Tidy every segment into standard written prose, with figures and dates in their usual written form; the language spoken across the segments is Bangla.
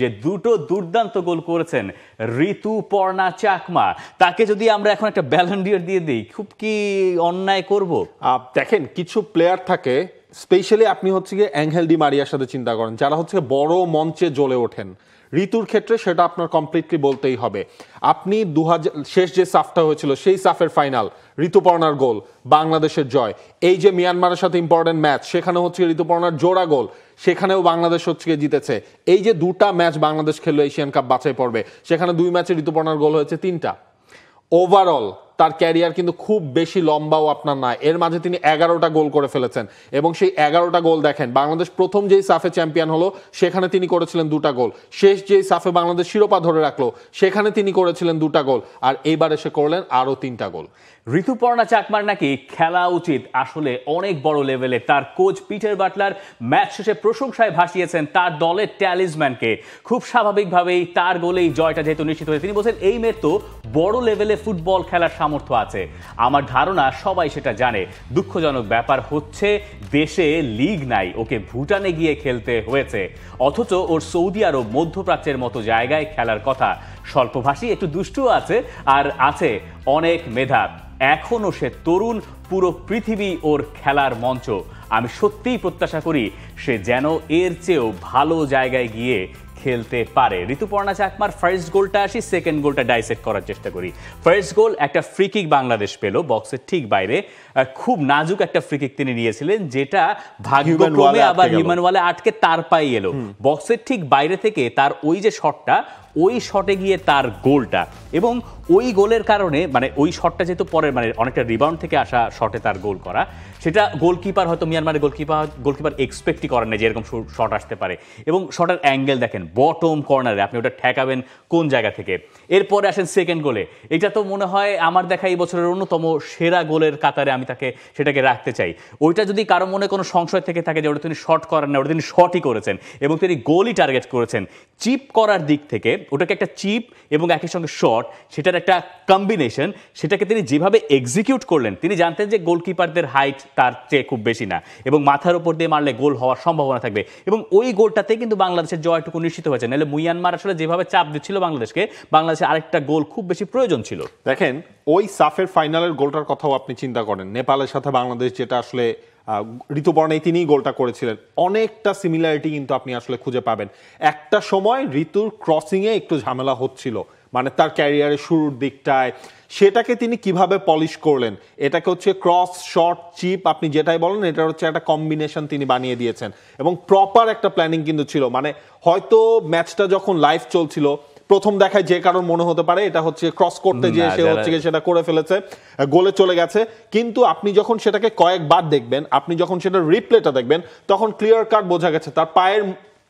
যে দুটো দুর্দান্ত গোল করেছেন ঋতুপর্ণা চাকমা, তাকে যদি আমরা এখন একটা ব্যালন ডি'র দিয়ে দিই, খুব কি অন্যায় করব? দেখেন, কিছু প্লেয়ার থাকে, স্পেশালি আপনি হচ্ছে গিয়ে অ্যাঙ্গেল ডি মারিয়ার সাথে চিন্তা করেন, যারা হচ্ছে বড় মঞ্চে জ্বলে ওঠেন। ঋতুর ক্ষেত্রে সেটা আপনার কমপ্লিটলি বলতেই হবে। আপনি 2000 শেষ যে সাফটা হয়েছিল, সেই সাফের ফাইনাল, ঋতুপর্ণার গোল, বাংলাদেশের জয়। এই যে মিয়ানমারের সাথে ইম্পর্টেন্ট ম্যাচ, সেখানে হচ্ছে ঋতুপর্ণার জোড়া গোল, সেখানেও বাংলাদেশ হচ্ছে জিতেছে। এই যে দুটা ম্যাচ বাংলাদেশ খেললো এশিয়ান কাপ বাছাই পর্বে, সেখানে 2 ম্যাচে ঋতুপর্ণার গোল হয়েছে 3টা। ওভারঅল তার ক্যারিয়ার কিন্তু খুব বেশি লম্বাও আপনার নয়। এর মাঝে তিনি 11টা গোল করে ফেলেছেন, এবং সেই 11টা গোল দেখেন, বাংলাদেশ প্রথম যেই সাফে চ্যাম্পিয়ন হলো সেখানে তিনি করেছিলেন 2টা গোল, শেষ যেই সাফে বাংলাদেশ শিরোপা ধরে রাখলো সেখানে তিনি করেছিলেন 2টা গোল, আর এইবার এসে করলেন আরো 3টা গোল। ঋতুপর্ণা চাকমার নাকি খেলা উচিত আসলে অনেক বড় লেভেলে। তার কোচ পিটার বাটলার ম্যাচ শেষে প্রশংসায় ভাসিয়েছেন তার দলের ট্যালিসম্যানকে। খুব স্বাভাবিকভাবেই তার গোলেই জয়টা যেহেতু নিশ্চিত হয়েছে, তিনি বলছেন এই মেয়ের তো বড় লেভেলে ফুটবল খেলার সামর্থ্য আছে। আমার ধারণা সবাই সেটা জানে। দুঃখজনক ব্যাপার হচ্ছে দেশে লিগ নাই, ওকে ভুটানে গিয়ে খেলতে হয়েছে, অথচ ওর সৌদি আরব, মধ্যপ্রাচ্যের মতো জায়গায় খেলার কথা। স্বল্পভাষী, একটু দুষ্টু আছে, আর আছে অনেক মেধা। এখনো সে তরুণ, পুরো পৃথিবী ওর খেলার মঞ্চ। আমি সত্যিই প্রত্যাশা করি সে যেন এর চেয়েও ভালো জায়গায় গিয়ে খেলতে পারে। ঋতুপর্ণা চাকমার ফার্স্ট গোলটা আসি, সেকেন্ড গোলটা ডাইসেক্ট করার চেষ্টা করি। ফার্স্ট গোল একটা ফ্রি কিক বাংলাদেশ পেল বক্সের ঠিক বাইরে। খুব নাজুক একটা ফ্রি কিক তিনি নিয়েছিলেন, যেটা ভাগ্যক্রমে আবার হিউম্যান ওয়ালে আটকে তার পায়ে এলো। বক্সের ঠিক বাইরে থেকে তার ওই যে শটটা, ওই শটে গিয়ে তার গোলটা, এবং ওই গোলের কারণে মানে ওই শটটা যেহেতু পরের মানে অনেকটা রিবাউন্ড থেকে আসা শটে তার গোল করা, সেটা গোলকিপার হয়তো মিয়ানমারের গোলকিপার এক্সপেক্টই করেন না যে এরকম শট আসতে পারে। এবং শটের অ্যাঙ্গেল দেখেন, বটম কর্নারে, আপনি ওটা ঠেকাবেন কোন জায়গা থেকে। এরপরে আসেন সেকেন্ড গোলে, এটা তো মনে হয় আমার দেখা এই বছরের অন্যতম সেরা গোলের কাতারে আমি সেটাকে রাখতে চাই। ওইটা যদি কারো মনে কোনো সংশয় থেকে থাকে যে ওটা তিনি শট করেন না, ওটা তিনি শটই করেছেন এবং তিনি গোলই টার্গেট করেছেন। চিপ করার দিক থেকে ওটাকে একটা চিপ এবং একই সঙ্গে শট, সেটার একটা কম্বিনেশন, সেটাকে তিনি যেভাবে এক্সিকিউট করলেন, তিনি জানতেন যে গোলকিপারদের হাইট তার চেয়ে খুব বেশি না, এবং মাথার উপর দিয়ে মারলে গোল হওয়ার সম্ভাবনা থাকবে, এবং ওই গোলটাতে কিন্তু বাংলাদেশের জয়টুকু নিশ্চিত হয়েছে। নাহলে মিয়ানমার আসলে যেভাবে চাপ দিচ্ছিল বাংলাদেশের আরেকটা গোল খুব বেশি প্রয়োজন ছিল। দেখেন, ওই সাফের ফাইনালের গোলটার কথাও আপনি চিন্তা করেন, নেপালের সাথে বাংলাদেশ যেটা আসলে ঋতুপর্ণাই তিনিই গোলটা করেছিলেন, অনেকটা সিমিলারিটি কিন্তু আপনি আসলে খুঁজে পাবেন। একটা সময় ঋতুর ক্রসিংয়ে একটু ঝামেলা হচ্ছিল, মানে তার ক্যারিয়ারের শুরুর দিকটায়, সেটাকে তিনি কিভাবে পলিশ করলেন, এটাকে হচ্ছে ক্রস, শর্ট, চিপ, আপনি যেটাই বলেন, এটা হচ্ছে একটা কম্বিনেশন তিনি বানিয়ে দিয়েছেন, এবং প্রপার একটা প্ল্যানিং কিন্তু ছিল। মানে হয়তো ম্যাচটা যখন লাইভ চলছিল, প্রথম দেখায় যে কারণ মনে হতে পারে এটা হচ্ছে ক্রস করতে গিয়ে সে হচ্ছে সেটা করে ফেলেছে, গোলে চলে গেছে, কিন্তু আপনি যখন সেটাকে কয়েকবার দেখবেন, আপনি যখন সেটা রিপ্লেটা দেখবেন, তখন ক্লিয়ার কাট বোঝা গেছে তার পায়ের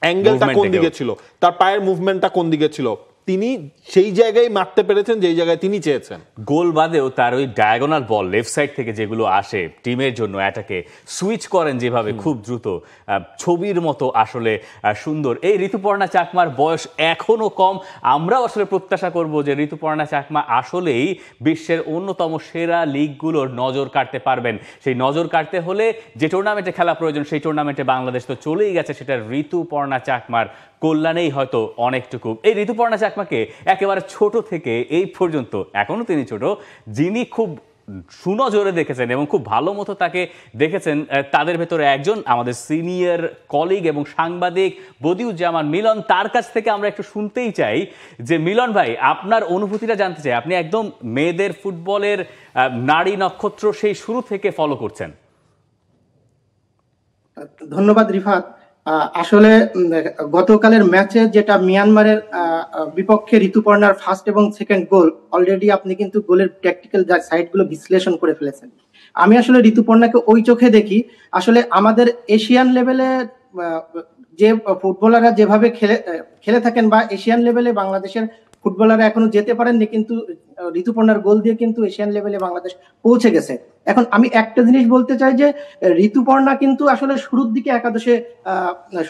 অ্যাঙ্গেলটা কোন দিকে ছিল, তার পায়ের মুভমেন্টটা কোন দিকে ছিল। তিনি সেই জায়গায় মারতে পেরেছেন যেই জায়গায় তিনি চেয়েছেন। গোল বাদেও তার ওই ডায়াগোনাল বল লেফট সাইড থেকে যেগুলো আসে টিমের জন্য, অ্যাটাকে সুইচ করেন যেভাবে খুব দ্রুত, ছবির মতো আসলে সুন্দর। এই ঋতুপর্ণা চাকমার বয়স এখনো কম, আমরাও আসলে প্রত্যাশা করব যে ঋতুপর্ণা চাকমা আসলেই বিশ্বের অন্যতম সেরা লিগগুলোর নজর কাটতে পারবেন। সেই নজর কাটতে হলে যে টুর্নামেন্টে খেলা প্রয়োজন, সেই টুর্নামেন্টে বাংলাদেশ তো চলেই গেছে, সেটা ঋতুপর্ণা চাকমার কল্যাণেই হয়তো অনেকটুকু। এই ঋতুপর্ণা চাকমাকে একেবারে ছোট থেকে এই পর্যন্ত, এখনো তিনি ছোট, যিনি খুব সুনজরে দেখেছেন এবং খুব ভালো মতো তাকে দেখেছেন, তাদের ভেতরে একজন আমাদের সিনিয়র কলিগ এবং সাংবাদিক বদিউজ্জামান মিলন। তার কাছ থেকে আমরা একটু শুনতেই চাই যে মিলন ভাই, আপনার অনুভূতিটা জানতে চাই। আপনি একদম মেয়েদের ফুটবলের নারী নক্ষত্র সেই শুরু থেকে ফলো করছেন। ধন্যবাদ রিফাত। আসলে গতকালের ম্যাচে যেটা মিয়ানমারের বিপক্ষে ঋতুপর্ণার ফার্স্ট এবং সেকেন্ড গোল, অলরেডি আপনি কিন্তু গোলের প্র্যাকটিক্যাল সাইডগুলো বিশ্লেষণ করে ফেলেছেন। আমি আসলে ঋতুপর্ণাকে ওই চোখে দেখি, আসলে আমাদের এশিয়ান লেভেলে যে ফুটবলাররা যেভাবে খেলে থাকেন, বা এশিয়ান লেভেলে বাংলাদেশের ফুটবলাররা এখনো যেতে পারেননি, কিন্তু ঋতুপর্ণার গোল দিয়ে কিন্তু এশিয়ান লেভেলে বাংলাদেশ পৌঁছে গেছে। এখন আমি একটা জিনিস বলতে চাই যে ঋতুপর্ণা কিন্তু আসলে শুরুর দিকে একাদশে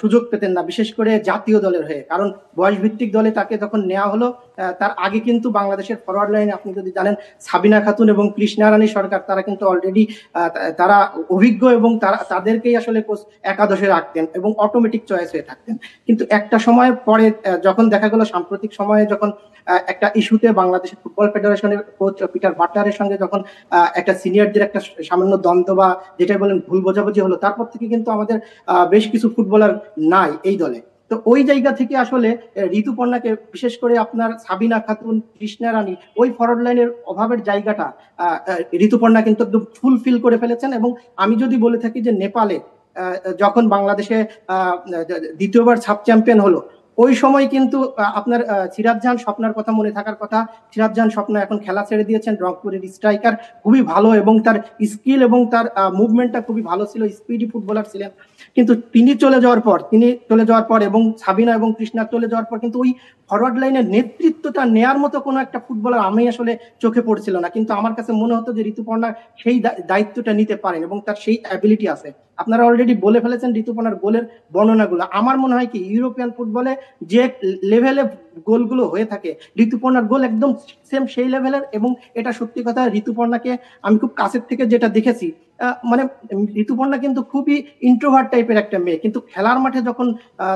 সুযোগ পেতেন না, বিশেষ করে জাতীয় দলের হয়ে, কারণ বয়স ভিত্তিক দলে তাকে যখন নেওয়া হলো তার আগে কিন্তু বাংলাদেশের ফরওয়ার্ড লাইনে আপনি যদি জানেন সাবিনা খাতুন এবং কৃষ্ণা রানী সরকার তারা কিন্তু অলরেডি তারা অভিজ্ঞ এবং তাদেরকেই আসলে কোচ একাদশে রাখতেন এবং অটোমেটিক চয়েস হয়ে থাকতেন। কিন্তু একটা সময় পরে যখন দেখা গেল সাম্প্রতিক সময়ে যখন একটা ইস্যুতে বাংলাদেশের ফুটবল ফেডারেশনের কোচ পিটার বাটলারের সঙ্গে যখন একটা সিনিয়রদের একটা সামান্য দ্বন্দ্ব বা যেটা বলেন ভুল বোঝাবুঝি হলো, তারপর থেকে কিন্তু আমাদের বেশ কিছু ফুটবলার নাই এই দলে। তো ওই জায়গা থেকে আসলে ঋতুপর্ণাকে, বিশেষ করে আপনার সাবিনা খাতুন, কৃষ্ণা রানী, ওই ফরওয়ার্ড লাইনের অভাবের জায়গাটা ঋতুপর্ণা কিন্তু একদম ফুলফিল করে ফেলেছেন। এবং আমি যদি বলে থাকি যে নেপালে যখন বাংলাদেশে দ্বিতীয়বার সাব চ্যাম্পিয়ন হলো, ওই সময় কিন্তু আপনার সিরাজ জাহান স্বপ্নার কথা মনে থাকার কথা। সিরাজ জাহান স্বপ্ন এখন খেলা ছেড়ে দিয়েছেন, রংপুরের স্ট্রাইকার, খুবই ভালো এবং তার স্কিল এবং তার মুভমেন্টটা খুবই ভালো ছিল, স্পিডি ফুটবলার ছিলেন। কিন্তু তিনি চলে যাওয়ার পর এবং সাবিনা এবং কৃষ্ণা চলে যাওয়ার পর কিন্তু ওই ফরওয়ার্ড লাইনের নেতৃত্বটা নেয়ার মতো কোনো একটা ফুটবলার আমি আসলে চোখে পড়ছিল না। কিন্তু আমার কাছে মনে হতো যে ঋতুপর্ণা সেই দায়িত্বটা নিতে পারেন এবং তার সেই অ্যাবিলিটি আছে। আপনারা অলরেডি বলে ফেলেছেন ঋতুপর্ণার গোলের বর্ণনাগুলো। আমার মনে হয় কি ইউরোপিয়ান ফুটবলে যে লেভেলে গোলগুলো হয়ে থাকে, ঋতুপর্ণার গোল একদম সেম সেই লেভেলের। এবং এটা সত্যি কথা, ঋতুপর্ণাকে আমি খুব কাছের থেকে যেটা দেখেছি, মানে ঋতুপর্ণা কিন্তু খুবই ইন্ট্রোভার্ট টাইপের একটা মেয়ে, কিন্তু খেলার মাঠে যখন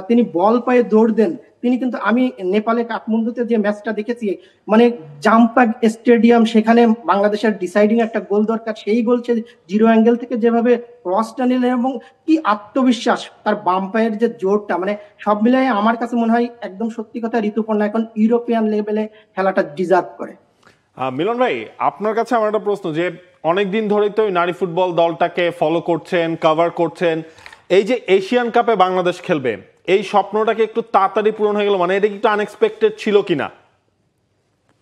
তিনি বল পায়ে দৌড় দেন, তিনি কিন্তু, আমি নেপালে কাঠমান্ডুতে যে ম্যাচটা দেখেছি, মানে জাম্পাক স্টেডিয়াম, সেখানে বাংলাদেশের ডিসাইডিং একটা গোল দরকার, সেই গোল সে জিরো অ্যাঙ্গেল থেকে যেভাবে ক্রসটা নিলেন এবং কি আত্মবিশ্বাস, তার বাম পায়ের যে জোরটা, মানে সব মিলিয়ে আমার কাছে মনে হয় একদম সত্যি কথা ঋতুপর্ণা এখন ইউরোপিয়ান লেভেলে খেলাটা ডিজার্ভ করে। মিলন ভাই, আপনার কাছে আমার একটা প্রশ্ন, যে অনেকদিন ধরেই তো নারী ফুটবল দলটাকে ফলো করছেন, কভার করছেন, এই যে এশিয়ান কাপে বাংলাদেশ খেলবে, এই স্বপ্নটাকে একটু তাড়াতাড়ি পূরণ হয়ে গেল, মানে এটা কি একটু আনএক্সপেক্টেড ছিল কিনা?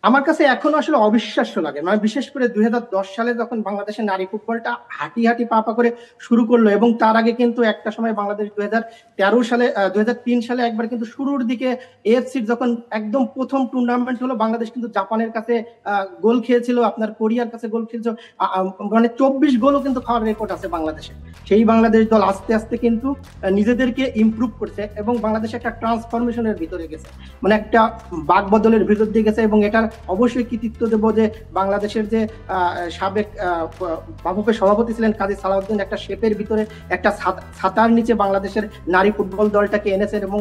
আমার কাছে এখনো আসলে অবিশ্বাস্য লাগে, মানে বিশেষ করে 2010 সালে যখন বাংলাদেশের নারী ফুটবলটা হাঁটি হাঁটি পা পা করে শুরু করলো, এবং তার আগে কিন্তু একটা সময় বাংলাদেশ 2003 সালে একবার কিন্তু শুরুর দিকে এএফসির যখন একদম প্রথম টুর্নামেন্ট হলো, বাংলাদেশ কিন্তু জাপানের কাছে গোল খেয়েছিল, আপনার কোরিয়ার কাছে গোল খেয়েছিল, মানে 24 গোলও কিন্তু খাওয়ার রেকর্ড আছে বাংলাদেশে। সেই বাংলাদেশ দল আস্তে আস্তে কিন্তু নিজেদেরকে ইমপ্রুভ করছে এবং বাংলাদেশ একটা ট্রান্সফরমেশনের ভিতরে গেছে, মানে একটা বাকবদলের ভিতর দিয়ে গেছে। এবং এটার অবশ্যই কৃতিত্ব দেব যে বাংলাদেশের যে সাবেক বাফুফের সভাপতি ছিলেন কাজী সালাউদ্দিন, একটা শেপের ভিতরে একটা ছাতার নিচে বাংলাদেশের নারী ফুটবল দলটাকে এনেছেন। এবং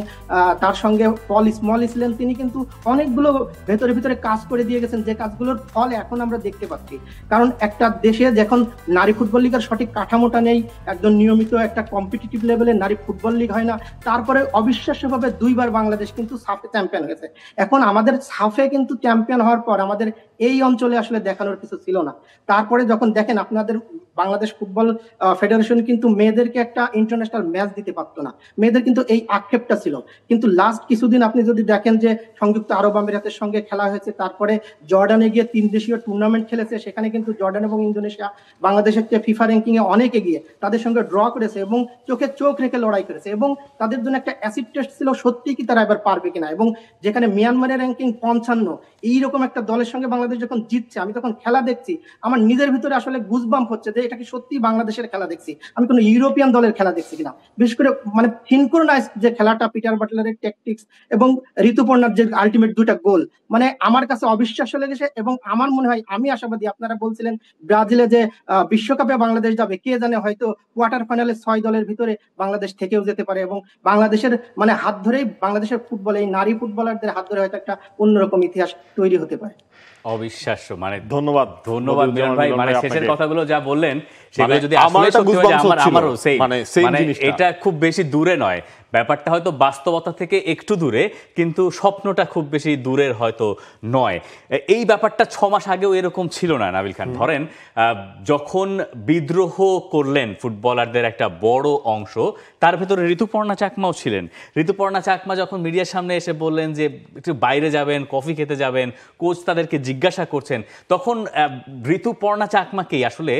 তার সঙ্গে পল স্মলি ছিলেন, তিনি কিন্তু অনেকগুলো ভেতরে ভিতরে কাজ করে দিয়ে গেছেন, যে কাজগুলোর ফল এখন আমরা দেখতে পাচ্ছি। কারণ একটা দেশে যখন নারী ফুটবল লিগের সঠিক কাঠামোটা নেই, একদম নিয়মিত একটা কম্পিটিটিভ লেভেলের নারী ফুটবল লিগ হয় না, তারপরে অবিশ্বাস্যভাবে 2বার বাংলাদেশ কিন্তু সাফে চ্যাম্পিয়ন হয়েছে। এখন আমাদের সাফে কিন্তু চ্যাম্পিয়ন হওয়ার পর আমাদের এই অঞ্চলে আসলে দেখানোর কিছু ছিল না। তারপরে যখন দেখেন আপনাদের বাংলাদেশ ফুটবল ফেডারেশন কিন্তু মেয়েদেরকে একটা ইন্টারন্যাশনাল ম্যাচ দিতে পারতো না, মেয়েদের কিন্তু এই আক্ষেপটা ছিল। কিন্তু লাস্ট কিছুদিন আপনি যদি দেখেন যে সংযুক্ত আরব আমিরাতের সঙ্গে খেলা হয়েছে, তারপরে জর্ডানে গিয়ে 3 দেশীয় টুর্নামেন্ট খেলেছে, সেখানে কিন্তু জর্ডান এবং ইন্দোনেশিয়া বাংলাদেশের চেয়ে ফিফা র্যাঙ্কিং এ অনেক এগিয়ে, তাদের সঙ্গে ড্র করেছে এবং চোখে চোখ রেখে লড়াই করেছে। এবং তাদের জন্য একটা অ্যাসিড টেস্ট ছিল, সত্যি কি তারা এবার পারবে কিনা। এবং যেখানে মিয়ানমারের র্যাঙ্কিং 55, এইরকম একটা দলের সঙ্গে বাংলাদেশ যখন জিতছে, আমি তখন খেলা দেখছি, আমার নিজের ভিতরে আসলে গুজবাম্প হচ্ছে যে এটা কি সত্যি বাংলাদেশের খেলা দেখছি, আমি কোনো ইউরোপিয়ান দলের খেলা দেখছি কিনা। বিশেষ করে মানে সিনক্রোনাইজ যে খেলাটা, পিটার বাটলারের ট্যাকটিক্স এবং ঋতুপর্ণার যে আলটিমেট 2টা গোল, মানে আমার কাছে অবিশ্বাস্য লেগেছে। এবং আমার মনে হয়, আমি আশাবাদী, আপনারা বলছিলেন ব্রাজিলে যে বিশ্বকাপে বাংলাদেশ যাবে, কে জানে হয়তো কোয়ার্টার ফাইনালে 6 দলের ভিতরে বাংলাদেশ থেকেও যেতে পারে। এবং বাংলাদেশের মানে হাত ধরেই বাংলাদেশের ফুটবল, এই নারী ফুটবলারদের হাত ধরে হয়তো একটা অন্যরকম ইতিহাস তৈরি হতে পারে। অবিশ্বাস্য, মানে ধন্যবাদ মিলন ভাই, মানে শেষের কথাগুলো যা বললেন সেগুলো যদি আমার আসলে একটা সত্যি হয়, আমারও সেই মানে জিনিসটা। এটা খুব বেশি দূরে নয়, ব্যাপারটা হয়তো বাস্তবতা থেকে একটু দূরে, কিন্তু স্বপ্নটা খুব বেশি দূরের হয়তো নয়। এই ব্যাপারটা 6 মাস আগেও এরকম ছিল না নাবিল খান। ধরেন যখন বিদ্রোহ করলেন ফুটবলারদের একটা বড় অংশ, তার ভেতরে ঋতুপর্ণা চাকমাও ছিলেন। ঋতুপর্ণা চাকমা যখন মিডিয়ার সামনে এসে বললেন যে একটু বাইরে যাবেন, কফি খেতে যাবেন, কোচ তাদেরকে জিজ্ঞাসা করছেন, তখন ঋতুপর্ণা চাকমাকেই আসলে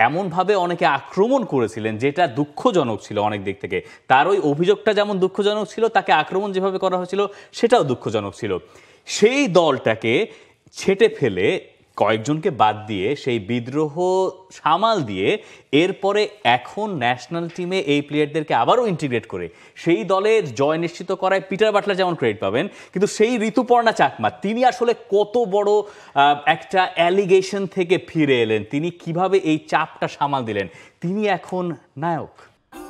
এমনভাবে অনেকে আক্রমণ করেছিলেন যেটা দুঃখজনক ছিল অনেক দিক থেকে। তার ওই অভিযোগটা যেমন দুঃখজনক ছিল, তাকে আক্রমণ যেভাবে করা হয়েছিল সেটাও দুঃখজনক ছিল। সেই দলটাকে ছেটে ফেলে কয়েকজনকে বাদ দিয়ে সেই বিদ্রোহ সামাল দিয়ে এরপরে এখন ন্যাশনাল টিমে এই প্লেয়ারদেরকে আবারও ইন্টিগ্রেট করে সেই দলের জয় নিশ্চিত করায় পিটার বাটলার যেমন ক্রেডিট পাবেন, কিন্তু সেই ঋতুপর্ণা চাকমা তিনি আসলে কত বড় একটা অ্যালিগেশন থেকে ফিরে এলেন, তিনি কিভাবে এই চাপটা সামাল দিলেন, তিনি এখন নায়ক।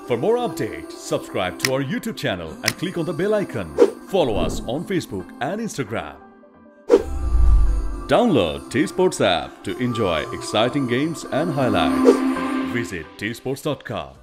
For more updates, subscribe to our YouTube channel and click on the bell icon. Follow us on Facebook and Instagram. Download T-Sports app to enjoy exciting games and highlights. Visit tsports.com.